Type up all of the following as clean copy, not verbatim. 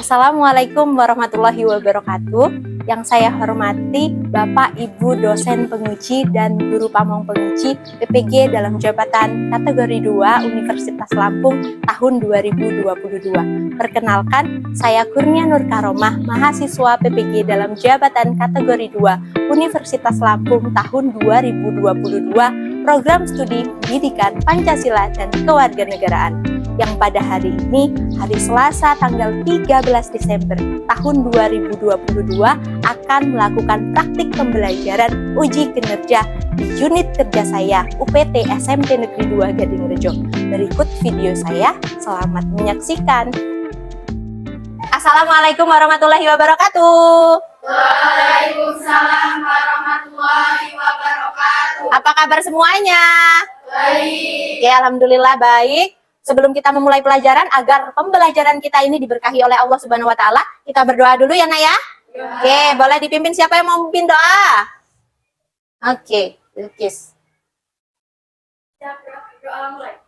Assalamualaikum warahmatullahi wabarakatuh. Yang saya hormati Bapak Ibu dosen penguji dan guru pamong penguji PPG dalam jabatan kategori 2 Universitas Lampung tahun 2022. Perkenalkan, saya Kurnia Nur Karomah, mahasiswa PPG dalam jabatan kategori 2 Universitas Lampung tahun 2022, program studi pendidikan Pancasila dan Kewarganegaraan, yang pada hari ini, hari Selasa tanggal 13 Desember tahun 2022 akan melakukan praktik pembelajaran uji kinerja di unit kerja saya UPT SMP Negeri 2 Gadingrejo. Berikut video saya, selamat menyaksikan. Assalamualaikum warahmatullahi wabarakatuh. Waalaikumsalam warahmatullahi wabarakatuh. Apa kabar semuanya? Baik. Ya, alhamdulillah baik. Sebelum kita memulai pelajaran, agar pembelajaran kita ini diberkahi oleh Allah Subhanahu wa Ta'ala, kita berdoa dulu ya, Nak ya. Oke, boleh dipimpin siapa yang mau memimpin doa? Oke, Bilqis. Doa mulai.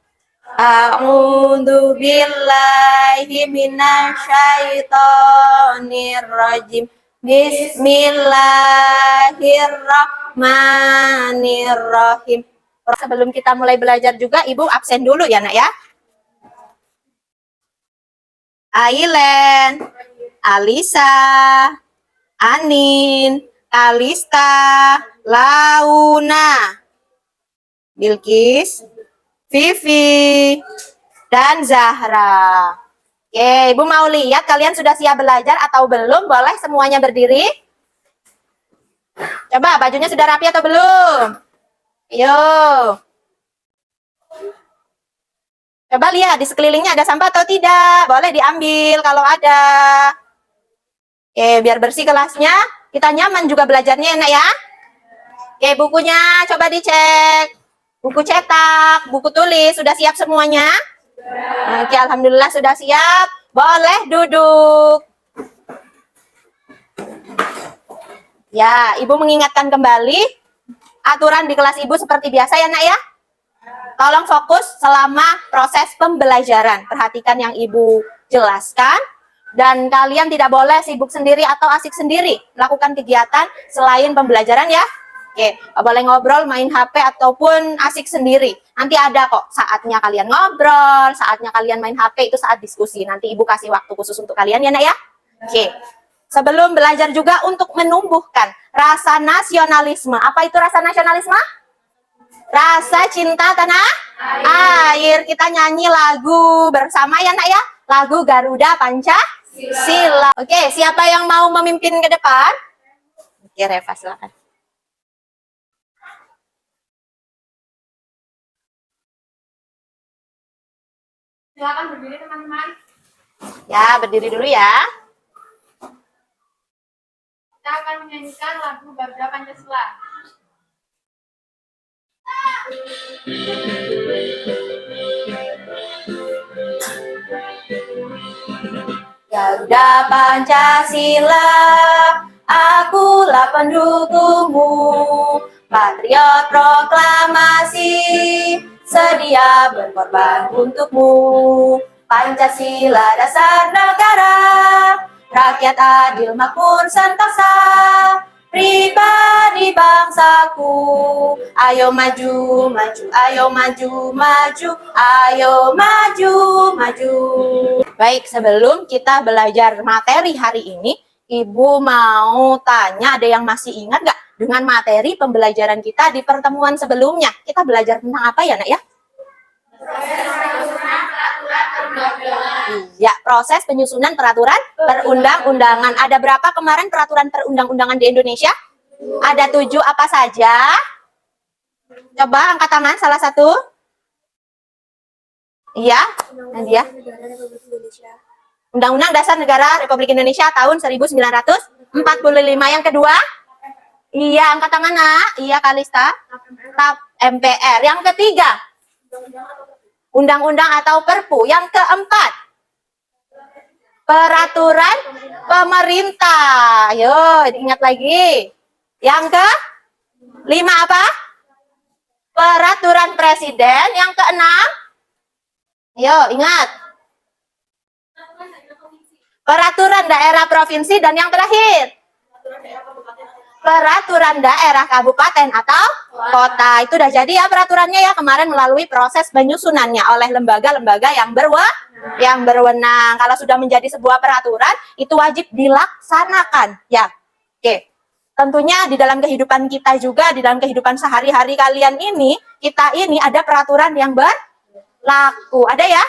A'udzu billahi minasyaitonir rajim. Bismillahirrahmanirrahim. Sebelum kita mulai belajar juga, Ibu absen dulu ya, Nak ya. Ailen, Alisa, Anin, Kalista, Launa, Bilqis, Vivi, dan Zahra. Oke, Ibu mau lihat kalian sudah siap belajar atau belum? Boleh semuanya berdiri? Coba, bajunya sudah rapi atau belum? Ayo. Coba lihat di sekelilingnya ada sampah atau tidak. Boleh diambil kalau ada. Oke, biar bersih kelasnya. Kita nyaman juga belajarnya, enak ya. Oke, bukunya coba dicek. Buku cetak, buku tulis, sudah siap semuanya? Oke, alhamdulillah sudah siap. Boleh duduk. Ya, Ibu mengingatkan kembali. Aturan di kelas Ibu seperti biasa ya, Nak ya. Tolong fokus selama proses pembelajaran. Perhatikan yang Ibu jelaskan. Dan kalian tidak boleh sibuk sendiri atau asik sendiri. Lakukan kegiatan selain pembelajaran ya. Oke, boleh ngobrol, main HP, ataupun asik sendiri. Nanti ada kok saatnya kalian ngobrol, saatnya kalian main HP, itu saat diskusi. Nanti Ibu kasih waktu khusus untuk kalian ya, Nak ya. Oke. Sebelum belajar juga untuk menumbuhkan rasa nasionalisme. Apa itu rasa nasionalisme? Rasa cinta tanah air. Kita nyanyi lagu bersama ya, Nak ya. Lagu Garuda Pancasila. Oke, siapa yang mau memimpin ke depan? Oke, Reva silakan. Silakan berdiri teman-teman. Ya, berdiri dulu ya. Kita akan menyanyikan lagu Garuda Pancasila. Garuda Pancasila, akulah pendukungmu. Patriot proklamasi, sedia berkorban untukmu. Pancasila dasar negara, rakyat adil makmur sentosa, pribadi bangsaku. Ayo maju, maju, ayo maju, maju, ayo maju, maju. Baik, sebelum kita belajar materi hari ini, Ibu mau tanya, ada yang masih ingat nggak dengan materi pembelajaran kita di pertemuan sebelumnya? Kita belajar tentang apa ya, Nak ya? Iya, proses penyusunan peraturan perundang-undangan. Ada berapa kemarin peraturan perundang-undangan di Indonesia? Ada 7, apa saja? Coba angkat tangan salah satu. Iya, Nadia. Undang-Undang Dasar Negara Republik Indonesia tahun 1945. Yang kedua? Iya, angkat tangan, Nak. Iya, Kalista. TAP MPR. Yang ketiga? Undang-undang atau Perpu. Yang keempat? Peraturan pemerintah. Yo, ingat lagi. Yang ke-5 apa? Peraturan presiden. Yang ke-6? Yo, ingat. Peraturan daerah provinsi, dan yang terakhir peraturan daerah kabupaten atau kota. Itu udah jadi ya peraturannya ya, kemarin melalui proses penyusunannya oleh lembaga-lembaga yang berwenang. Kalau sudah menjadi sebuah peraturan, itu wajib dilaksanakan ya. Oke. Tentunya di dalam kehidupan kita juga, di dalam kehidupan sehari-hari kalian ini, kita ini ada peraturan yang berlaku. Ada ya?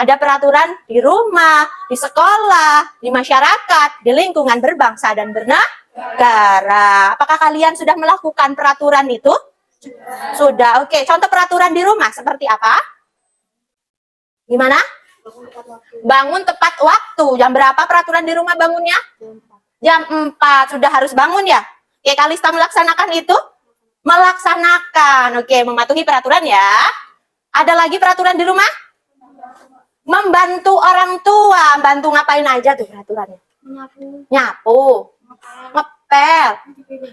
Ada peraturan di rumah, di sekolah, di masyarakat, di lingkungan berbangsa dan bernegara. Apakah kalian sudah melakukan peraturan itu? Sudah. Oke, contoh peraturan di rumah seperti apa? Gimana? Bangun tepat waktu. Jam berapa peraturan di rumah bangunnya? Jam 4. Sudah harus bangun ya? Oke, Kalista melaksanakan itu? Melaksanakan. Oke, mematuhi peraturan ya. Ada lagi peraturan di rumah? Membantu orang tua. Bantu ngapain aja tuh peraturannya? Nyapu. Ngepel.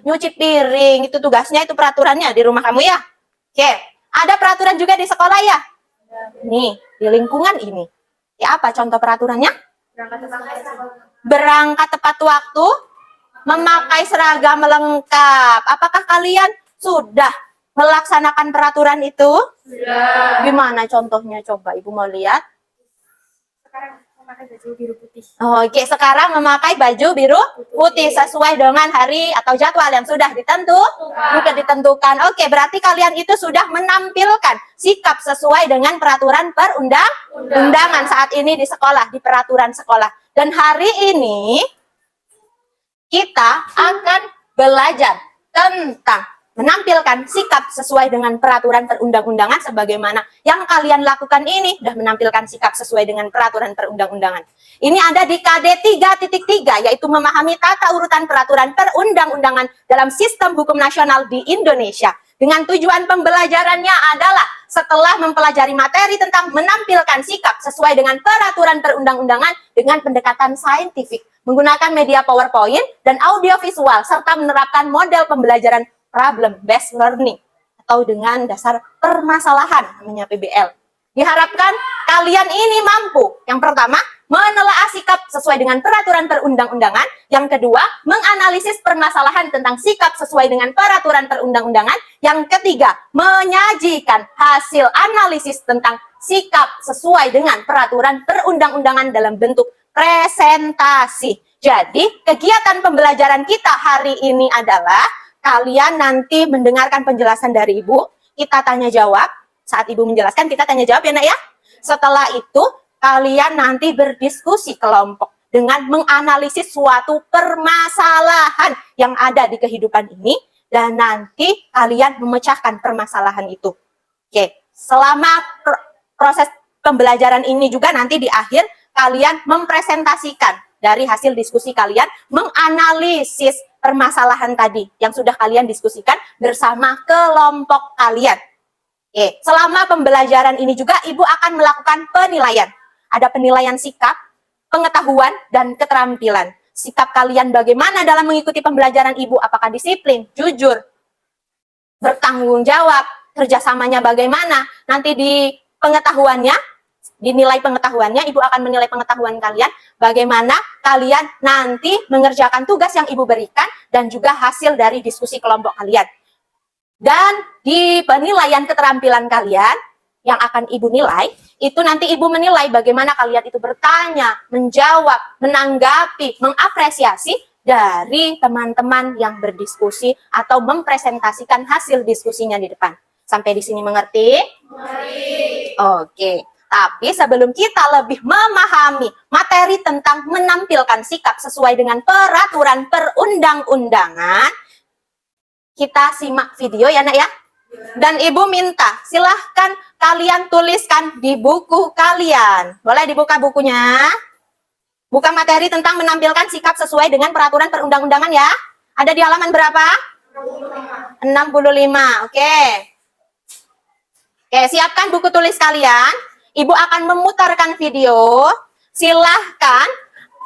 Nyuci piring. Itu tugasnya, itu peraturannya di rumah kamu ya. Oke. Ada peraturan juga di sekolah ya? Nih, di lingkungan ini. Ya, apa contoh peraturannya? Berangkat tepat waktu. Memakai seragam lengkap. Apakah kalian sudah melaksanakan peraturan itu? Sudah. Gimana contohnya? Coba Ibu mau lihat. Sekarang memakai baju biru putih. Oke, sekarang memakai baju biru putih sesuai dengan hari atau jadwal yang sudah ditentukan. Oke, berarti kalian itu sudah menampilkan sikap sesuai dengan peraturan perundang-undangan saat ini di sekolah, di peraturan sekolah. Dan hari ini kita akan belajar tentang menampilkan sikap sesuai dengan peraturan perundang-undangan sebagaimana yang kalian lakukan ini sudah menampilkan sikap sesuai dengan peraturan perundang-undangan. Ini ada di KD 3.3 yaitu memahami tata urutan peraturan perundang-undangan dalam sistem hukum nasional di Indonesia. Dengan tujuan pembelajarannya adalah setelah mempelajari materi tentang menampilkan sikap sesuai dengan peraturan perundang-undangan dengan pendekatan saintifik, menggunakan media PowerPoint dan audiovisual serta menerapkan model pembelajaran problem based learning atau dengan dasar permasalahan namanya PBL. Diharapkan kalian ini mampu yang pertama menelaah sikap sesuai dengan peraturan perundang-undangan, yang kedua menganalisis permasalahan tentang sikap sesuai dengan peraturan perundang-undangan, yang ketiga menyajikan hasil analisis tentang sikap sesuai dengan peraturan perundang-undangan dalam bentuk presentasi. Jadi kegiatan pembelajaran kita hari ini adalah kalian nanti mendengarkan penjelasan dari Ibu, kita tanya jawab. Saat Ibu menjelaskan, kita tanya jawab ya nak ya. Setelah itu, kalian nanti berdiskusi kelompok dengan menganalisis suatu permasalahan yang ada di kehidupan ini. Dan nanti kalian memecahkan permasalahan itu. Oke, selama proses pembelajaran ini juga nanti di akhir, kalian mempresentasikan dari hasil diskusi kalian, menganalisis permasalahan tadi yang sudah kalian diskusikan bersama kelompok kalian. Oke, selama pembelajaran ini juga Ibu akan melakukan penilaian. Ada penilaian sikap, pengetahuan, dan keterampilan. Sikap kalian bagaimana dalam mengikuti pembelajaran Ibu? Apakah disiplin, jujur, bertanggung jawab, kerjasamanya bagaimana? Nanti di pengetahuannya, dinilai pengetahuannya, Ibu akan menilai pengetahuan kalian, bagaimana kalian nanti mengerjakan tugas yang Ibu berikan, dan juga hasil dari diskusi kelompok kalian. Dan di penilaian keterampilan kalian, yang akan Ibu nilai, itu nanti Ibu menilai bagaimana kalian itu bertanya, menjawab, menanggapi, mengapresiasi dari teman-teman yang berdiskusi atau mempresentasikan hasil diskusinya di depan. Sampai di sini mengerti? Oke. Tapi sebelum kita lebih memahami materi tentang menampilkan sikap sesuai dengan peraturan perundang-undangan, kita simak video ya nak ya. Dan Ibu minta silahkan kalian tuliskan di buku kalian. Boleh dibuka bukunya? Buka materi tentang menampilkan sikap sesuai dengan peraturan perundang-undangan ya. Ada di halaman berapa? 65. Oke. Oke, siapkan buku tulis kalian. Ibu akan memutarkan video. Silahkan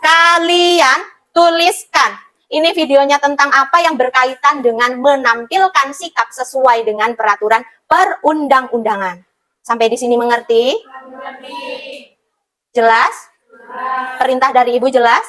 kalian tuliskan. Ini videonya tentang apa yang berkaitan dengan menampilkan sikap sesuai dengan peraturan perundang-undangan. Sampai di sini mengerti? Jelas? Perintah dari Ibu jelas?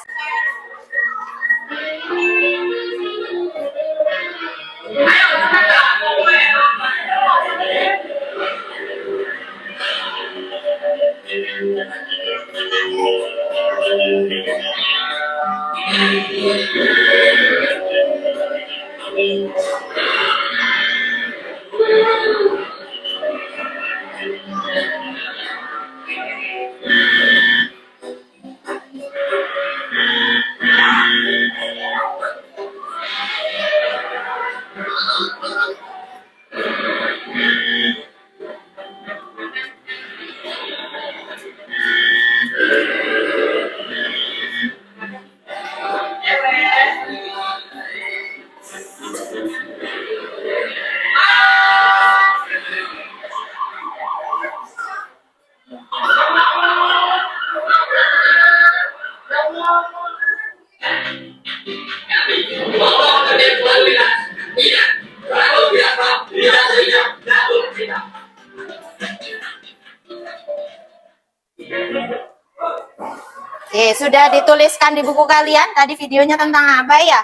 Oke, sudah dituliskan di buku kalian tadi videonya tentang apa ya?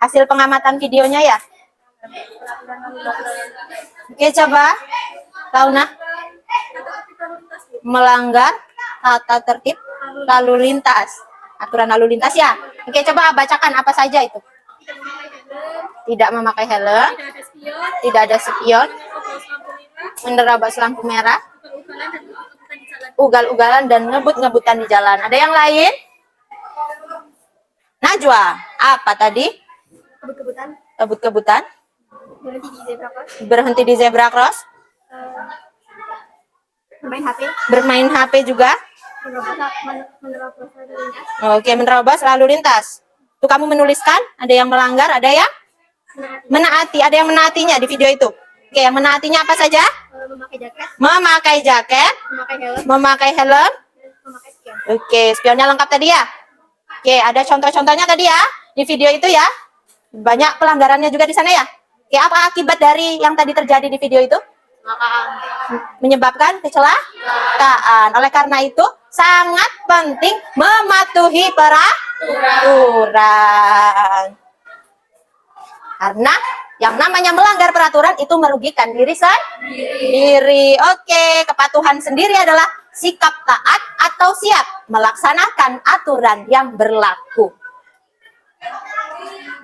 Hasil pengamatan videonya ya? Oke, coba. Launa. Melanggar tata tertib lalu lintas. Aturan lalu lintas ya? Oke, coba bacakan apa saja itu. Tidak memakai helm, tidak ada spion, menerabas lampu merah, ugal-ugalan dan ngebut-ngebutan di jalan. Ada yang lain? Najwa, apa tadi? Kebut-kebutan. Kebut-kebutan? Berhenti di zebra cross. Berhenti di zebra cross? Bermain HP. Bermain HP juga? Menerobos lalu lintas. Oke, menerobos lalu lintas. Tuh kamu menuliskan, ada yang melanggar, ada yang menaati. Ada yang menaatinya di video itu. Oke, yang menaatinya apa saja? Memakai jaket. Memakai jaket, Memakai helm. memakai helm. Memakai spion. Oke, spionnya lengkap tadi ya? Oke, ada contoh-contohnya tadi ya di video itu ya. Banyak pelanggarannya juga di sana ya. Oke, apa akibat dari yang tadi terjadi di video itu? Menyebabkan kecelakaan. Oleh karena itu, sangat penting mematuhi peraturan. Karena yang namanya melanggar peraturan itu merugikan diri sendiri. Oke, kepatuhan sendiri adalah sikap taat atau siap melaksanakan aturan yang berlaku.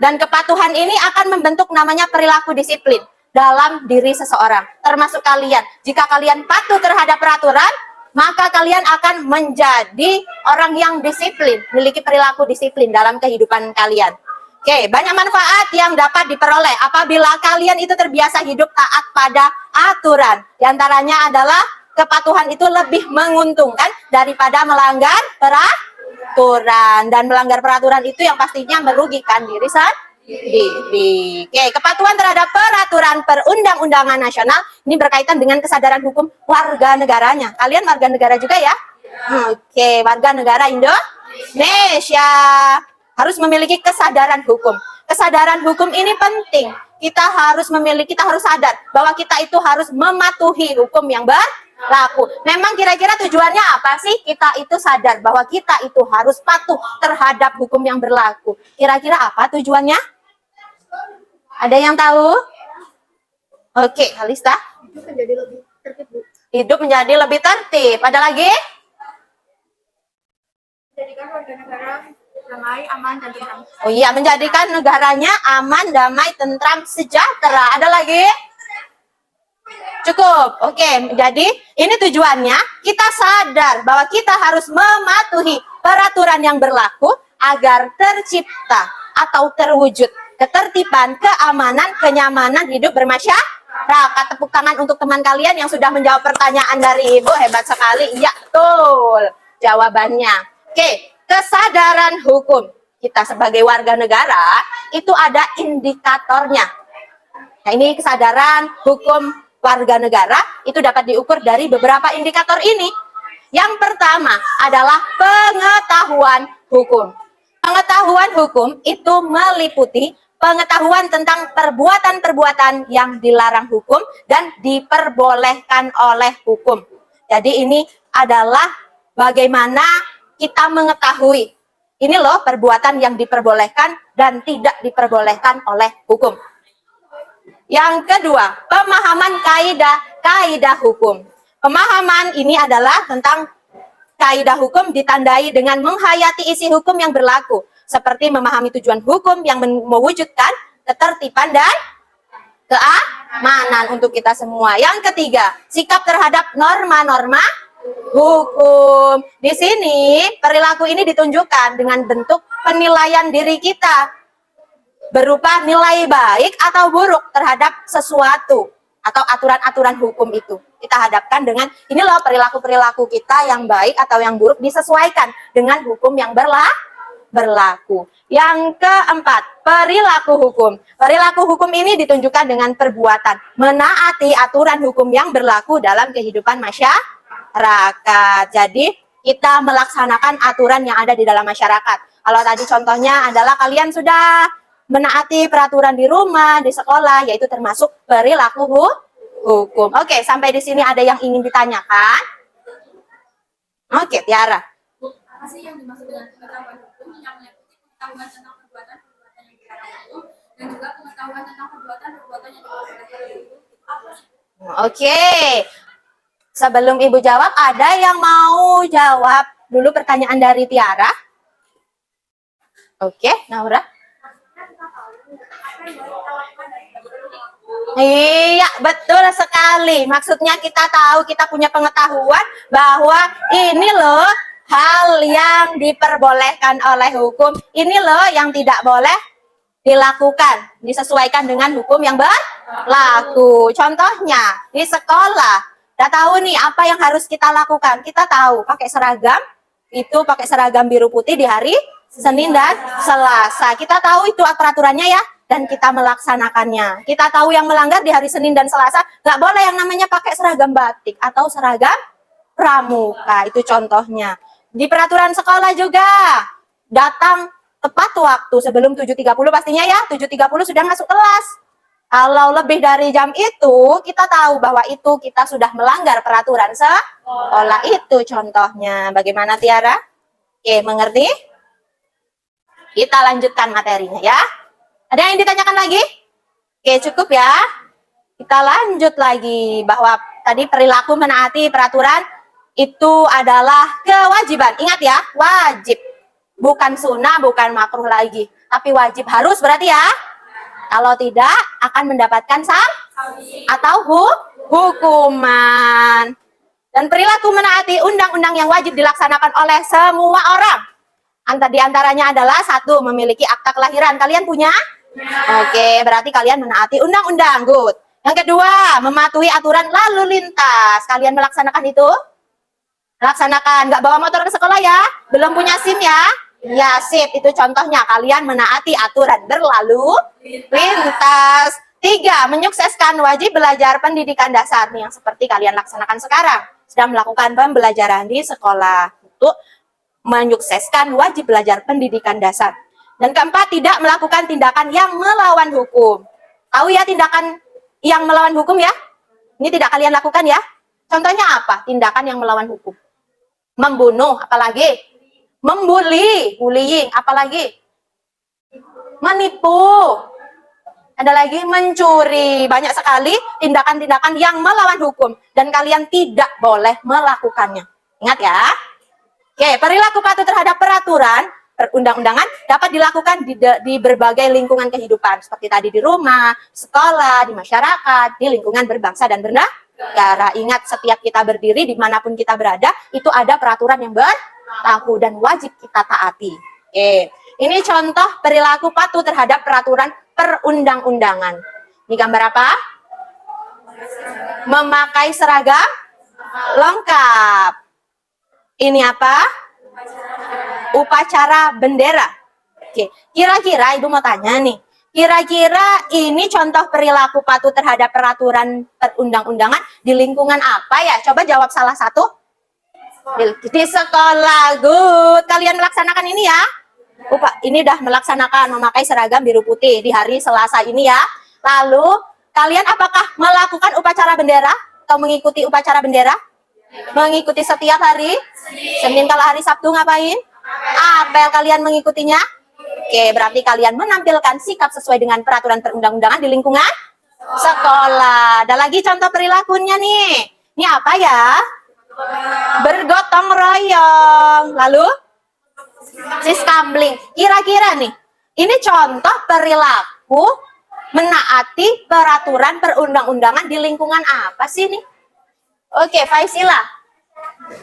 Dan kepatuhan ini akan membentuk namanya perilaku disiplin dalam diri seseorang, termasuk kalian. Jika kalian patuh terhadap peraturan, maka kalian akan menjadi orang yang disiplin, memiliki perilaku disiplin dalam kehidupan kalian. Oke, banyak manfaat yang dapat diperoleh apabila kalian itu terbiasa hidup taat pada aturan. Di antaranya adalah kepatuhan itu lebih menguntungkan daripada melanggar peraturan. Dan melanggar peraturan itu yang pastinya merugikan diri sendiri. Oke, kepatuhan terhadap peraturan perundang-undangan nasional ini berkaitan dengan kesadaran hukum warga negaranya. Kalian warga negara juga ya? Oke, warga negara Indonesia harus memiliki kesadaran hukum. Kesadaran hukum ini penting. Kita harus sadar bahwa kita itu harus mematuhi hukum yang berlaku. Memang kira-kira tujuannya apa sih kita itu sadar bahwa kita itu harus patuh terhadap hukum yang berlaku? Kira-kira apa tujuannya? Ada yang tahu? Oke, Halista. Itu menjadi lebih tertib, Bu. Hidup menjadi lebih tertib. Ada lagi? Jadikan warga negara damai, aman, dan tentram. Oh iya, menjadikan negaranya aman, damai, tentram, sejahtera. Ada lagi? Cukup. Oke, jadi ini tujuannya kita sadar bahwa kita harus mematuhi peraturan yang berlaku agar tercipta atau terwujud ketertiban, keamanan, kenyamanan hidup bermasyarakat. Tepuk tangan untuk teman kalian yang sudah menjawab pertanyaan dari Ibu. Hebat sekali. Iya, betul jawabannya. Oke, kesadaran hukum kita sebagai warga negara itu ada indikatornya. Nah, ini kesadaran hukum warga negara itu dapat diukur dari beberapa indikator ini. Yang pertama adalah pengetahuan hukum. Pengetahuan hukum itu meliputi pengetahuan tentang perbuatan-perbuatan yang dilarang hukum dan diperbolehkan oleh hukum. Jadi ini adalah bagaimana kita mengetahui ini loh perbuatan yang diperbolehkan dan tidak diperbolehkan oleh hukum. Yang kedua, pemahaman kaidah hukum. Pemahaman ini adalah tentang kaidah hukum ditandai dengan menghayati isi hukum yang berlaku, seperti memahami tujuan hukum yang mewujudkan ketertiban dan keamanan untuk kita semua. Yang ketiga, sikap terhadap norma-norma hukum. Di sini, perilaku ini ditunjukkan dengan bentuk penilaian diri kita berupa nilai baik atau buruk terhadap sesuatu atau aturan-aturan hukum itu. Kita hadapkan dengan ini loh perilaku-perilaku kita yang baik atau yang buruk disesuaikan dengan hukum yang berlaku. Yang keempat, perilaku hukum. Perilaku hukum ini ditunjukkan dengan perbuatan menaati aturan hukum yang berlaku dalam kehidupan masyarakat. Jadi, kita melaksanakan aturan yang ada di dalam masyarakat. Kalau tadi contohnya adalah kalian sudah menaati peraturan di rumah, di sekolah, yaitu termasuk perilaku hukum. Oke, sampai di sini ada yang ingin ditanyakan? Oke, Tiara. Apa sih yang dimaksud dengan pengetahuan hukum? Yang meliputi pengetahuan tentang perbuatan-perbuatan yang dilarang hukum dan juga pengetahuan tentang perbuatan-perbuatan yang diperbolehkan hukum. Oke. Sebelum Ibu jawab, ada yang mau jawab dulu pertanyaan dari Tiara? Oke, Naura. Iya, betul sekali. Maksudnya kita tahu, kita punya pengetahuan bahwa ini loh hal yang diperbolehkan oleh hukum. Ini loh yang tidak boleh dilakukan, disesuaikan dengan hukum yang berlaku. Contohnya, di sekolah, udah tahu nih apa yang harus kita lakukan. Kita tahu, pakai seragam, itu pakai seragam biru putih di hari Senin dan Selasa. Kita tahu itu peraturannya ya, dan kita melaksanakannya. Kita tahu yang melanggar di hari Senin dan Selasa, nggak boleh yang namanya pakai seragam batik atau seragam pramuka. Itu contohnya. Di peraturan sekolah juga, datang tepat waktu sebelum 7.30 pastinya ya, 7.30 sudah masuk kelas. Kalau lebih dari jam itu, kita tahu bahwa itu kita sudah melanggar peraturan sekolah. Itu contohnya. Bagaimana Tiara? Oke, mengerti? Kita lanjutkan materinya ya. Ada yang ditanyakan lagi? Oke, cukup ya. Kita lanjut lagi bahwa tadi perilaku menaati peraturan itu adalah kewajiban. Ingat ya, wajib. Bukan sunnah, bukan makruh lagi. Tapi wajib harus berarti ya. Kalau tidak, akan mendapatkan sanksi atau hukuman. Dan perilaku menaati undang-undang yang wajib dilaksanakan oleh semua orang. Di antaranya adalah satu, memiliki akta kelahiran. Kalian punya? Oke, berarti kalian menaati undang-undang. Good. Yang kedua, mematuhi aturan lalu lintas. Kalian melaksanakan itu? Laksanakan. Nggak bawa motor ke sekolah ya? Belum punya SIM ya? Ya, sip. Itu contohnya. Kalian menaati aturan berlalu lintas. Tiga, menyukseskan wajib belajar pendidikan dasar. Nih, yang seperti kalian laksanakan sekarang. Sedang melakukan pembelajaran di sekolah. Untuk menyukseskan wajib belajar pendidikan dasar. Dan keempat, tidak melakukan tindakan yang melawan hukum. Tahu ya tindakan yang melawan hukum ya? Ini tidak kalian lakukan ya? Contohnya apa? Tindakan yang melawan hukum. Membunuh, apalagi? Membuli, bullying, apalagi? Menipu. Ada lagi mencuri. Banyak sekali tindakan-tindakan yang melawan hukum. Dan kalian tidak boleh melakukannya. Ingat ya? Oke, perilaku patuh terhadap peraturan perundang-undangan dapat dilakukan di berbagai lingkungan kehidupan. Seperti tadi di rumah, sekolah, di masyarakat, di lingkungan berbangsa dan bernegara. Ingat, setiap kita berdiri, dimanapun kita berada, itu ada peraturan yang berlaku dan wajib kita taati. Oke, ini contoh perilaku patuh terhadap peraturan perundang-undangan. Ini gambar apa? Memakai seragam lengkap. Ini apa? Upacara bendera. Oke, kira-kira Ibu mau tanya nih. Kira-kira ini contoh perilaku patuh terhadap peraturan perundang-undangan di lingkungan apa ya? Coba jawab salah satu. Di sekolah. Good. Kalian melaksanakan ini ya? Ini udah melaksanakan memakai seragam biru putih di hari Selasa ini ya. Lalu, kalian apakah melakukan upacara bendera atau mengikuti upacara bendera? Mengikuti setiap hari? Senin. Kalau hari Sabtu ngapain? Apel. Kalian mengikutinya? Oke, berarti kalian menampilkan sikap sesuai dengan peraturan perundang-undangan di lingkungan sekolah. Ada lagi contoh perilakunya nih. Ini apa ya? Bergotong royong. Lalu? Siskambling. Kira-kira nih, ini contoh perilaku menaati peraturan perundang-undangan di lingkungan apa sih nih? Oke, Faisila.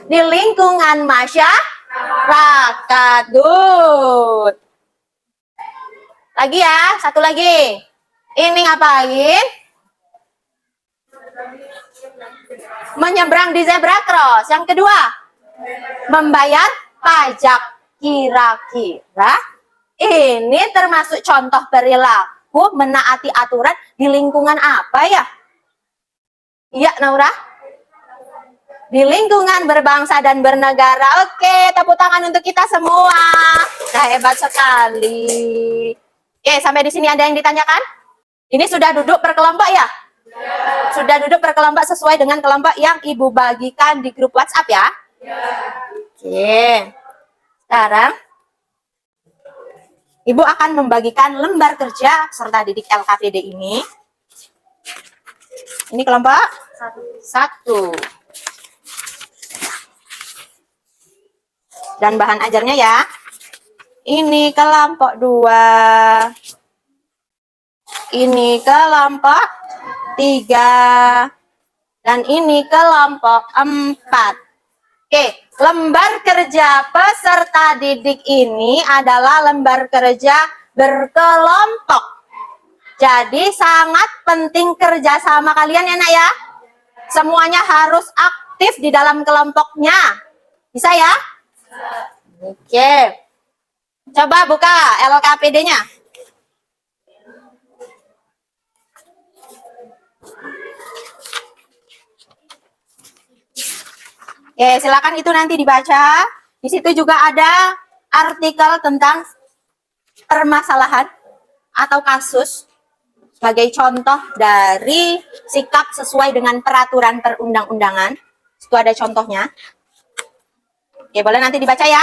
Di lingkungan masyarakat. Good. Lagi ya, satu lagi. Ini ngapain? Menyeberang di zebra cross. Yang kedua, membayar pajak. Kira-kira ini termasuk contoh perilaku menaati aturan di lingkungan apa ya? Iya, Naura? Di lingkungan berbangsa dan bernegara. Oke, tepuk tangan untuk kita semua. Nah, hebat sekali. Oke, sampai di sini ada yang ditanyakan? Ini sudah duduk berkelompok ya? Sudah duduk berkelompok sesuai dengan kelompok yang Ibu bagikan di grup WhatsApp ya? Oke. Sekarang, Ibu akan membagikan lembar kerja serta didik LKPD ini. Ini kelompok 1. Dan bahan ajarnya ya. Ini kelompok 2. Ini kelompok 3. Dan ini kelompok 4. Oke, lembar kerja peserta didik ini adalah lembar kerja berkelompok. Jadi sangat penting kerjasama kalian ya nak ya. Semuanya harus aktif di dalam kelompoknya. Bisa ya? Oke. Coba buka LKPD-nya. Oke, silakan itu nanti dibaca. Di situ juga ada artikel tentang permasalahan atau kasus sebagai contoh dari sikap sesuai dengan peraturan perundang-undangan. Itu ada contohnya. Oke, boleh nanti dibaca ya.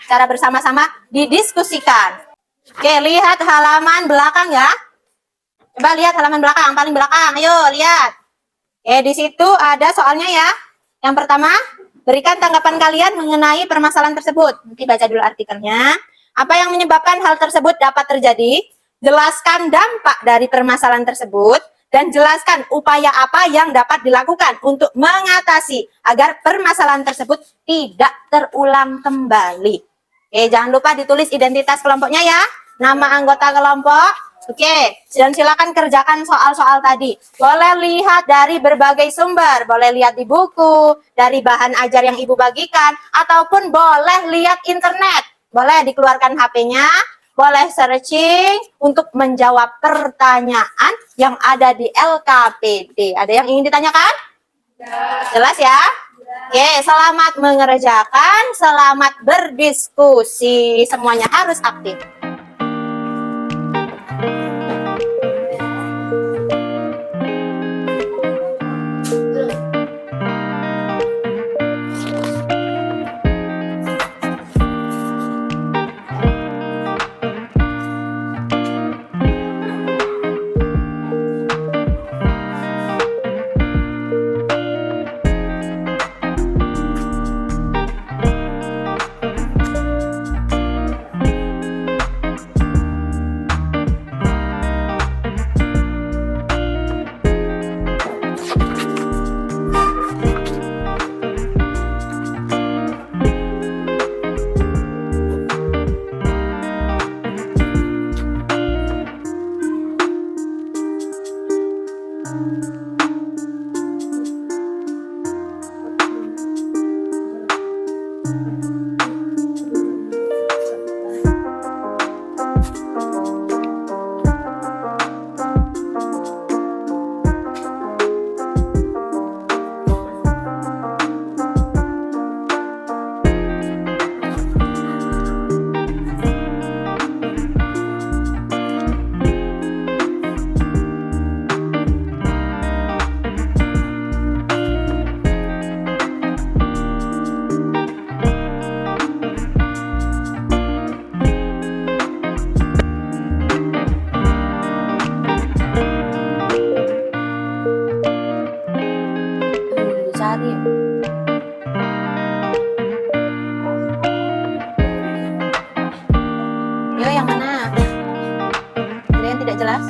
Secara bersama-sama didiskusikan. Oke, lihat halaman belakang ya. Coba lihat halaman belakang, paling belakang. Ayo, lihat. Oke, di situ ada soalnya ya. Yang pertama, berikan tanggapan kalian mengenai permasalahan tersebut. Nanti baca dulu artikelnya. Apa yang menyebabkan hal tersebut dapat terjadi? Jelaskan dampak dari permasalahan tersebut. Dan jelaskan upaya apa yang dapat dilakukan untuk mengatasi agar permasalahan tersebut tidak terulang kembali. Oke, jangan lupa ditulis identitas kelompoknya ya. Nama anggota kelompok. Oke, dan silakan kerjakan soal-soal tadi. Boleh lihat dari berbagai sumber, boleh lihat di buku, dari bahan ajar yang Ibu bagikan, ataupun boleh lihat internet. Boleh dikeluarkan HP-nya, boleh searching untuk menjawab pertanyaan yang ada di LKPD. Ada yang ingin ditanyakan? Jelas ya? Oke, selamat mengerjakan, selamat berdiskusi. Semuanya harus aktif. hari. Yo, yang mana? Ada yang tidak jelas?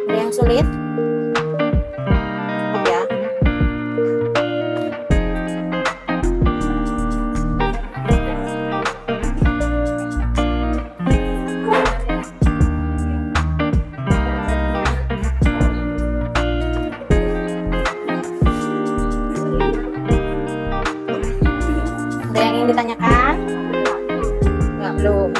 Ada yang sulit? Cukup ya. Ada yang ingin ditanyakan? Enggak, belum.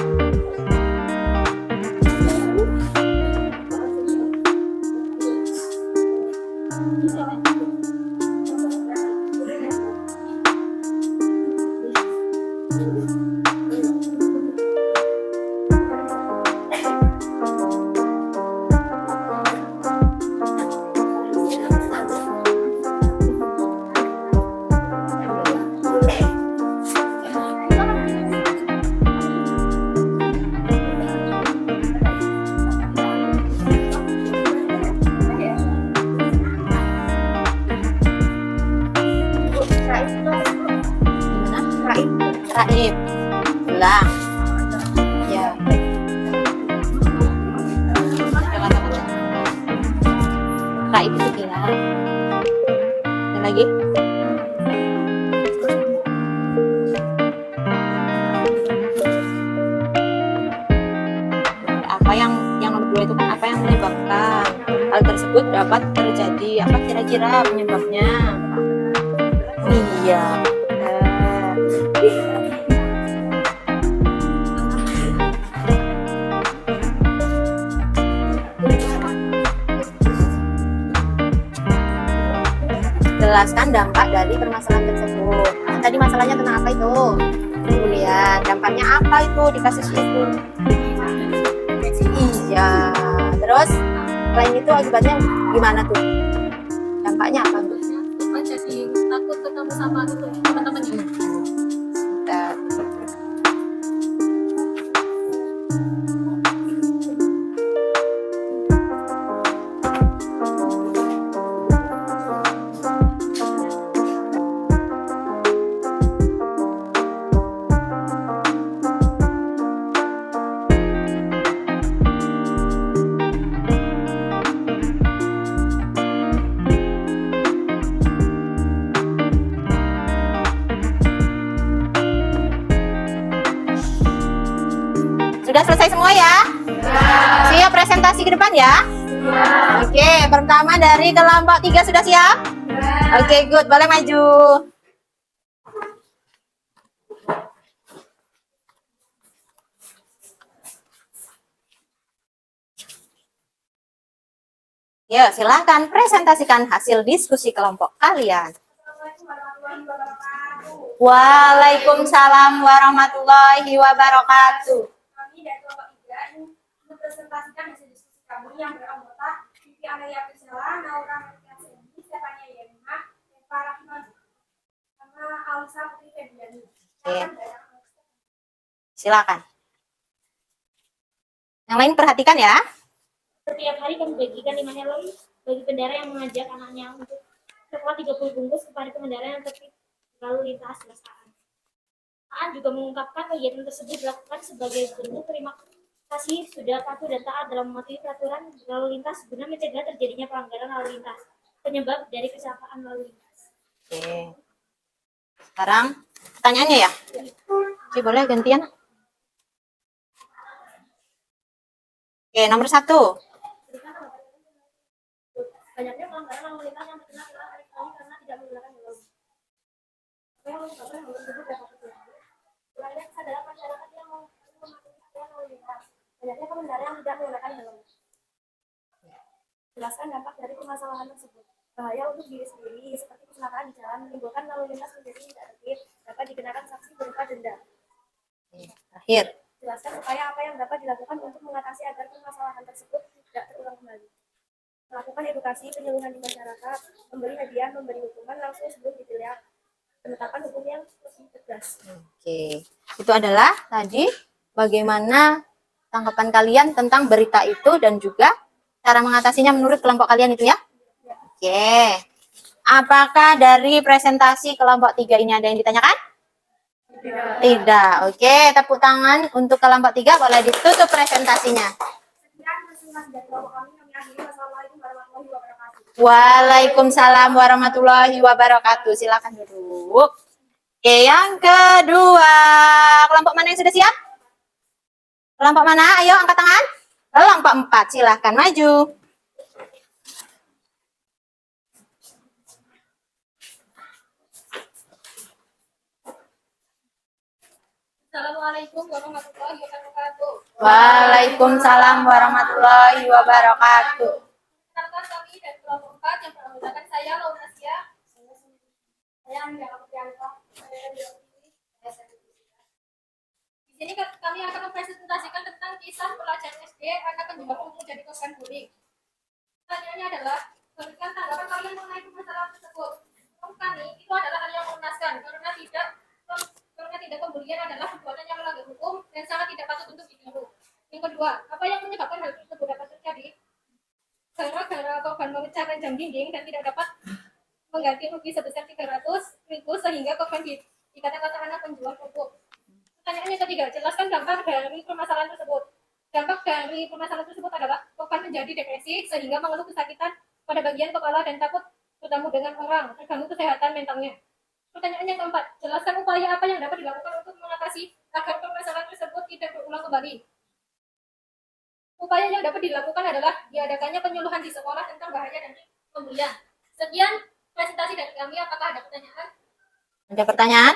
Raib. Ulang. Ya. Raib itu bilang. Ada lagi? Apa yang nomor 2 itu kan apa yang menyebabkan hal tersebut dapat terjadi? Apa kira-kira penyebabnya? Iya. Jelaskan dampak dari permasalahan tersebut. Nah, tadi masalahnya tentang apa itu? Kemudian dampaknya apa itu di kasus itu? Iya. Terus selain itu akibatnya gimana tuh? Dampaknya apa tuh? Jadi takut ketemu sama itu teman-temannya. Bentar. Sudah selesai semua ya? Siap presentasi ke depan ya? Oke, pertama dari kelompok 3 sudah siap? Oke, good. Boleh maju. Ya, silahkan presentasikan hasil diskusi kelompok kalian. Waalaikumsalam warahmatullahi wabarakatuh. Kami dari kelompok 3 ingin mempresentasikan hasil diskusi kami yang beranggota Vivi Amelia Priscilla, Naura Martina Sendi, Stefania Yerina, Eva Rahman, sama Alisa Putri Febriani. Silakan. Yang lain perhatikan ya. Setiap hari kami bagikan 5 helm bagi pengendara yang mengajak anaknya untuk sekolah 30 bungkus kepada pengendara yang tertib lalu lintas perasaan. Aan juga mengungkapkan kegiatan tersebut dilakukan sebagai bentuk terima kasih sudah patuh dan taat dalam mematuhi peraturan lalu lintas guna mencegah terjadinya pelanggaran lalu lintas penyebab dari kecelakaan lalu lintas. Oke. Sekarang pertanyaannya ya. Oke, boleh gantian. Oke, nomor 1. Banyaknya pelanggaran lalu lintas yang terkena kali karena tidak menggunakan helm. Apa yang menyebabkan hal tersebut dapat terjadi? Mulainya kesadaran masyarakat yang mematuhi aturan lalu lintas. Banyaknya pengendara yang tidak menggunakan helm. Jelaskan dampak dari permasalahan tersebut. Bahaya untuk diri sendiri seperti kecelakaan di jalan menimbulkan lalu lintas menjadi tidak tertib dapat dikenakan sanksi berupa denda. Terakhir. Jelaskan upaya apa yang dapat dilakukan untuk mengatasi agar permasalahan tersebut tidak terulang kembali. Melakukan edukasi penyuluhan di masyarakat, memberi hadiah, memberi hukuman langsung sebelum ditindak, penetapan hukum yang lebih tegas. Oke, itu adalah tadi bagaimana tanggapan kalian tentang berita itu dan juga cara mengatasinya menurut kelompok kalian itu ya. Oke, Apakah dari presentasi kelompok 3 ini ada yang ditanyakan? Tidak. Oke, tepuk tangan untuk kelompok 3, boleh ditutup presentasinya. Sekian presentasi dari kelompok kami akhiri. Wassalamualaikum warahmatullahi wabarakatuh. Waalaikumsalam warahmatullahi wabarakatuh. Silakan duduk. Oke, yang kedua. Kelompok mana yang sudah siap? Kelompok mana? Ayo angkat tangan. Kelompok 4, silakan maju. Assalamualaikum warahmatullahi wabarakatuh. Waalaikumsalam warahmatullahi wabarakatuh. Perkenalkan kami dari kelompok 4 yang beranggotakan saya Launasia. Saya Anda Aprianto. Di sini kami akan mempresentasikan tentang kisah pelajar SD anak penjual umum jadi korban bullying. Pertanyaannya adalah, berikan tanggapan kalian mengenai permasalahan tersebut. Menurut kami, itu adalah hal yang mengenaskan karena tidak pembulian adalah perbuatan yang melanggar hukum dan sangat tidak patut untuk ditiru. Yang kedua, apa yang menyebabkan hal tersebut dapat terjadi? Gara-gara korban memecah ranjang dinding dan tidak dapat mengganti rugi sebesar 300.000 sehingga korban dikatakan anak penjual pupuk. Pertanyaan yang ketiga, jelaskan dampak dari permasalahan tersebut. Dampak dari permasalahan tersebut adalah korban menjadi depresi sehingga mengeluh kesakitan pada bagian kepala dan takut bertemu dengan orang, terganggu kesehatan mentalnya. Pertanyaan yang keempat, jelaskan upaya apa yang dapat dilakukan untuk mengatasi agar permasalahan tersebut tidak berulang kembali. Upaya yang dapat dilakukan adalah diadakannya penyuluhan di sekolah tentang bahaya dan pembulian. Sekian presentasi dari kami. Apakah ada pertanyaan? Ada pertanyaan?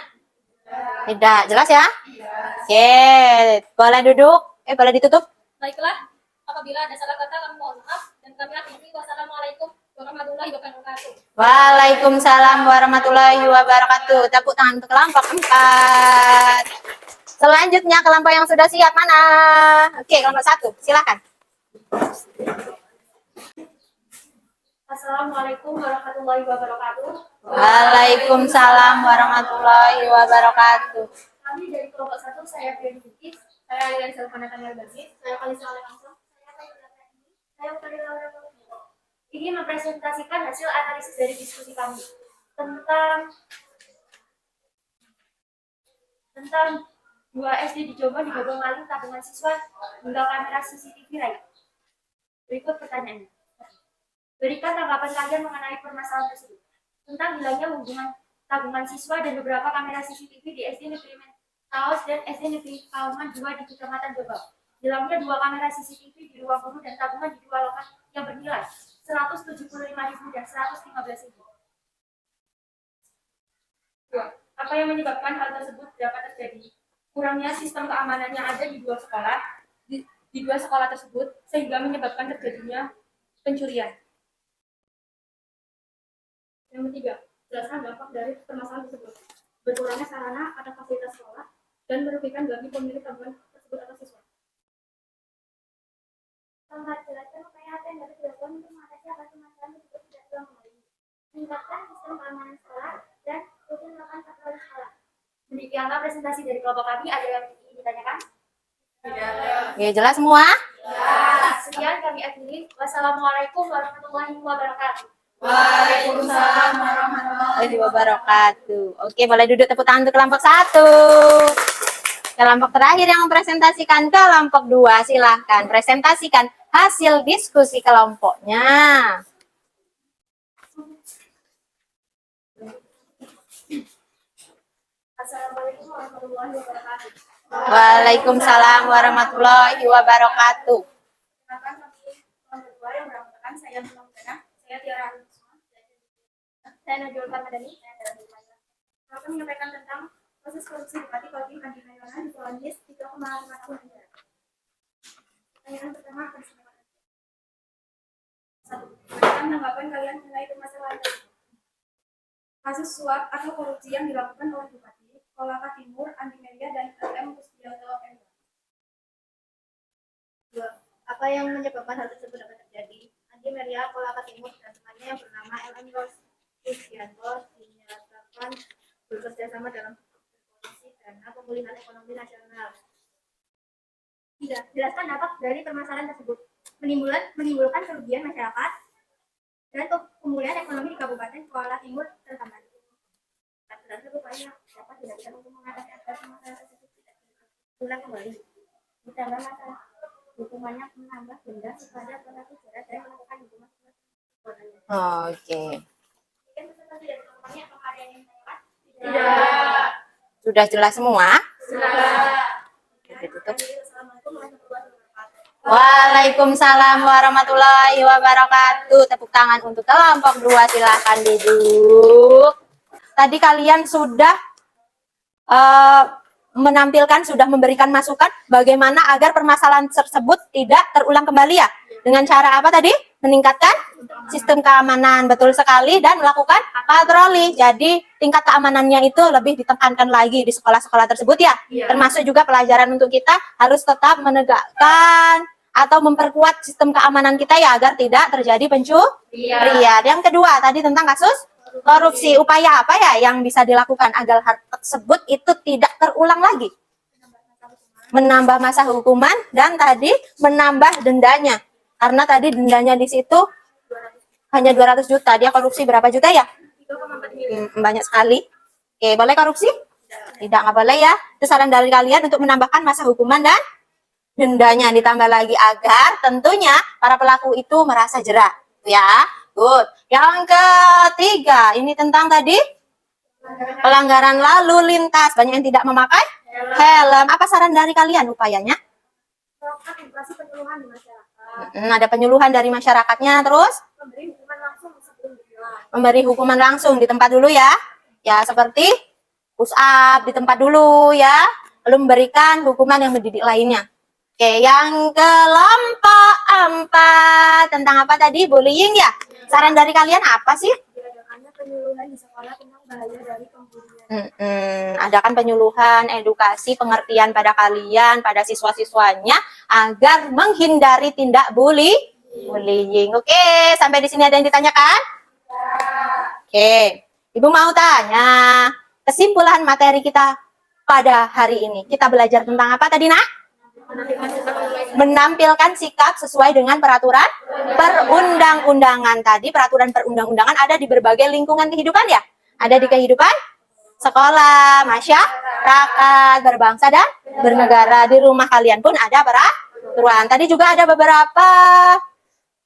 Tidak, jelas ya? Oke, boleh duduk. Boleh ditutup. Baiklah, apabila ada salah kata kami mohon maaf dan kami akhiri. Wassalamualaikum warahmatullahi wabarakatuh. Waalaikumsalam warahmatullahi wabarakatuh. Tepuk tangan untuk kelompok 4. Selanjutnya kelompok yang sudah siap mana? Oke, kelompok 1, silakan. Assalamualaikum warahmatullahi wabarakatuh. Waalaikumsalam warahmatullahi wabarakatuh. Kami dari kelompok 1, saya Firdin Bukis, saya Alian Selvana Kamil Basis, saya Kalisa Oleh Langsung, saya Utari Laura Bagus. Ini mempresentasikan hasil analisis dari diskusi kami tentang 2 SD di Jombang digabung maling tabungan siswa hingga kamera CCTV lain. Berikut pertanyaannya. Berikan tanggapan kalian mengenai permasalahan tersebut. Tentang hilangnya hubungan tabungan siswa dan beberapa kamera CCTV di SD Negeri Taos dan SD Negeri Kauman 2 di Kecamatan Jombang. Hilangnya 2 kamera CCTV di ruang guru dan tabungan di 2 lokasi yang bernilai 175.000 dan 115.000. Apa yang menyebabkan hal tersebut dapat terjadi? Kurangnya sistem keamanan yang ada di 2 sekolah di 2 sekolah tersebut sehingga menyebabkan terjadinya pencurian. Yang ketiga, jelaskan dampak dari permasalahan tersebut. Berkurangnya sarana atau fasilitas sekolah dan merugikan bagi pemilik tabungan tersebut atau siswa. Keempat, jelaskan upaya apa yang dapat dilakukan untuk mengatasi agar permasalahan tersebut tidak terulang kembali. Meningkatkan sistem keamanan sekolah dan rutin melakukan patroli sekolah. Demikianlah presentasi dari kelompok kami. Ada yang ingin ditanyakan? Oke, jelas semua? Sekian kami akhiri. Wassalamualaikum warahmatullahi wabarakatuh. Waalaikumsalam warahmatullahi wabarakatuh. Oke, boleh duduk, tepuk tangan untuk kelompok 1. Kelompok terakhir yang mempresentasikan kelompok 2, silahkan presentasikan hasil diskusi kelompoknya. Assalamualaikum warahmatullahi wabarakatuh. Waalaikumsalam warahmatullahi wabarakatuh. Silakan kami kelompok 2 yang beranggotakan saya Munawar Dana, saya Tiara Alusma, saya Najul Farmadani, saya adalah Nilmaya. Kami menyampaikan tentang proses korupsi Bupati Kodim Andi Mayonan divonis 3,5 tahun penjara. Pertanyaan pertama akan saya bacakan. 1. Berikan tanggapan kalian mengenai permasalahan tersebut. Kasus suap atau korupsi yang dilakukan oleh Bupati Kolaka Timur Andi Melia dan LM Kusdianto M. 2. Apa yang menyebabkan hal tersebut dapat terjadi? Andi Melia Kolaka Timur dan temannya yang bernama LM Kusdianto dinyatakan bekerja sama dalam polisi dana pemulihan ekonomi nasional. 3. Jelaskan dampak dari permasalahan tersebut. Menimbulkan kerugian masyarakat dan pemulihan ekonomi di Kabupaten sekolah timur terhambat. Dan rupanya dapat dilakukan untuk mengatasi agar masalah tersebut tidak terulang kembali. Ditambah masalah hukumannya menambah denda kepada pelaku jahat dan melakukan hukuman Oke. tidak. Sudah jelas semua? Waalaikumsalam warahmatullahi wabarakatuh. Tepuk tangan untuk kelompok 2, silahkan duduk. Tadi kalian sudah menampilkan, sudah memberikan masukan bagaimana agar permasalahan tersebut tidak terulang kembali ya. Dengan cara apa tadi? Meningkatkan sistem keamanan, betul sekali, dan melakukan patroli. Jadi tingkat keamanannya itu lebih ditekankan lagi di sekolah-sekolah tersebut ya. Termasuk juga pelajaran untuk kita harus tetap menegakkan atau memperkuat sistem keamanan kita ya, agar tidak terjadi pencurian. Yang kedua tadi tentang kasus korupsi, upaya apa ya yang bisa dilakukan agar hal tersebut itu tidak terulang lagi? Menambah masa hukuman dan tadi menambah dendanya. Karena tadi dendanya di situ hanya 200 juta. Dia korupsi berapa juta ya? Banyak sekali. Oke, boleh korupsi? Tidak, nggak boleh ya. Itu saran dari kalian untuk menambahkan masa hukuman dan dendanya ditambah lagi agar tentunya para pelaku itu merasa jera. Ya, good. Yang ketiga, ini tentang tadi pelanggaran lalu lintas. Banyak yang tidak memakai helm. Apa saran dari kalian upayanya? Edukasi penyuluhan di masyarakat. Ada penyuluhan dari masyarakatnya, terus Memberi hukuman langsung sebelum dibilang. memberi hukuman langsung di tempat dulu ya. Ya, seperti push up di tempat dulu ya. Lalu memberikan hukuman yang mendidik lainnya. Oke, yang kelompok 4 tentang apa tadi? Bullying ya. Saran dari kalian apa sih? Diadakannya penyuluhan di sekolah tentang bahaya dari pembulian. Adakan penyuluhan, edukasi, pengertian pada kalian, pada siswa-siswanya agar menghindari tindak bullying. Oke, sampai di sini ada yang ditanyakan? Oke, Ibu mau tanya kesimpulan materi kita pada hari ini. Kita belajar tentang apa tadi, Nak? Menampilkan sikap sesuai dengan peraturan perundang-undangan. Tadi peraturan perundang-undangan ada di berbagai lingkungan kehidupan ya. Ada di kehidupan sekolah, masyarakat, berbangsa dan bernegara. Di rumah kalian pun ada peraturan. Tadi juga ada beberapa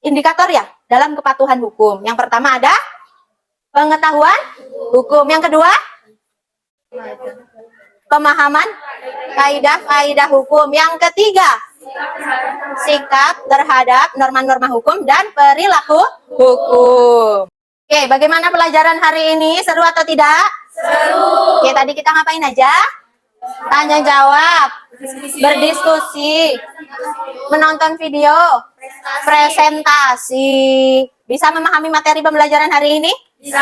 indikator ya dalam kepatuhan hukum. Yang pertama ada pengetahuan hukum. Yang kedua, pemahaman kaidah-kaidah hukum. Yang ketiga, sikap terhadap norma-norma hukum dan perilaku hukum. Oke, bagaimana pelajaran hari ini? Seru atau tidak? Seru. Oke, tadi kita ngapain aja? Tanya jawab, berdiskusi, menonton video, presentasi. Bisa memahami materi pembelajaran hari ini? Bisa.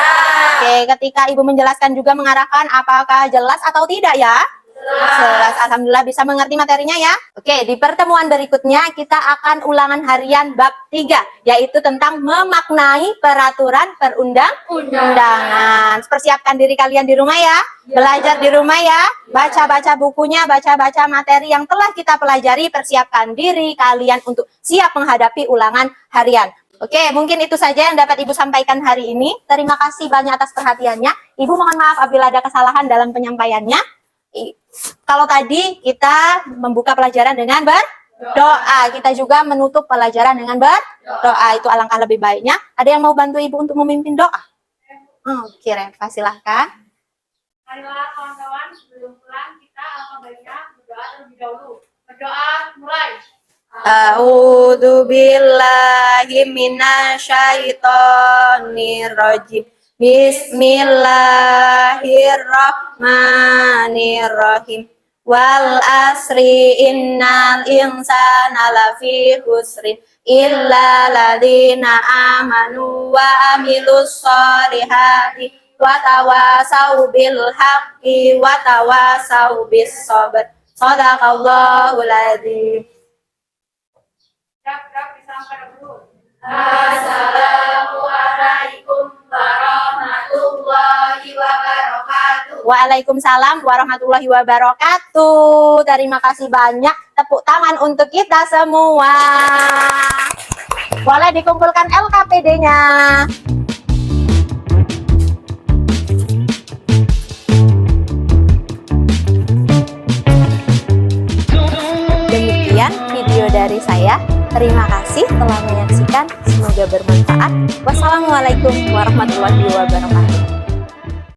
Oke, ketika Ibu menjelaskan juga mengarahkan apakah jelas atau tidak ya? Jelas. Alhamdulillah bisa mengerti materinya ya. Oke, di pertemuan berikutnya kita akan ulangan harian bab 3, yaitu tentang memaknai peraturan perundang-undangan. Persiapkan diri kalian di rumah ya. Belajar di rumah ya. Baca-baca bukunya, baca-baca materi yang telah kita pelajari. Persiapkan diri kalian untuk siap menghadapi ulangan harian. Oke, mungkin itu saja yang dapat Ibu sampaikan hari ini. Terima kasih banyak atas perhatiannya. Ibu mohon maaf apabila ada kesalahan dalam penyampaiannya. Kalau tadi kita membuka pelajaran dengan berdoa, kita juga menutup pelajaran dengan berdoa. Itu alangkah lebih baiknya. Ada yang mau bantu Ibu untuk memimpin doa? Oke, Reva, silahkan. Marilah kawan-kawan, sebelum pulang kita alangkah baiknya berdoa terlebih dahulu. Berdoa mulai. A'udzu billahi minasyaitonir rajim. Bismillahirrahmanirrahim. Wal asri innal insana lafi khusrin illa ladina amanu wa amilus solihati wa tawasau bil haqqi wa tawasau bis sabr. Shadaqallahul adzim. Assalamualaikum warahmatullahi wabarakatuh. Waalaikumsalam warahmatullahi wabarakatuh. Terima kasih banyak. Tepuk tangan untuk kita semua. Boleh dikumpulkan LKPD-nya. dari saya. Terima kasih telah menyaksikan. Semoga bermanfaat. Wassalamualaikum warahmatullahi wabarakatuh.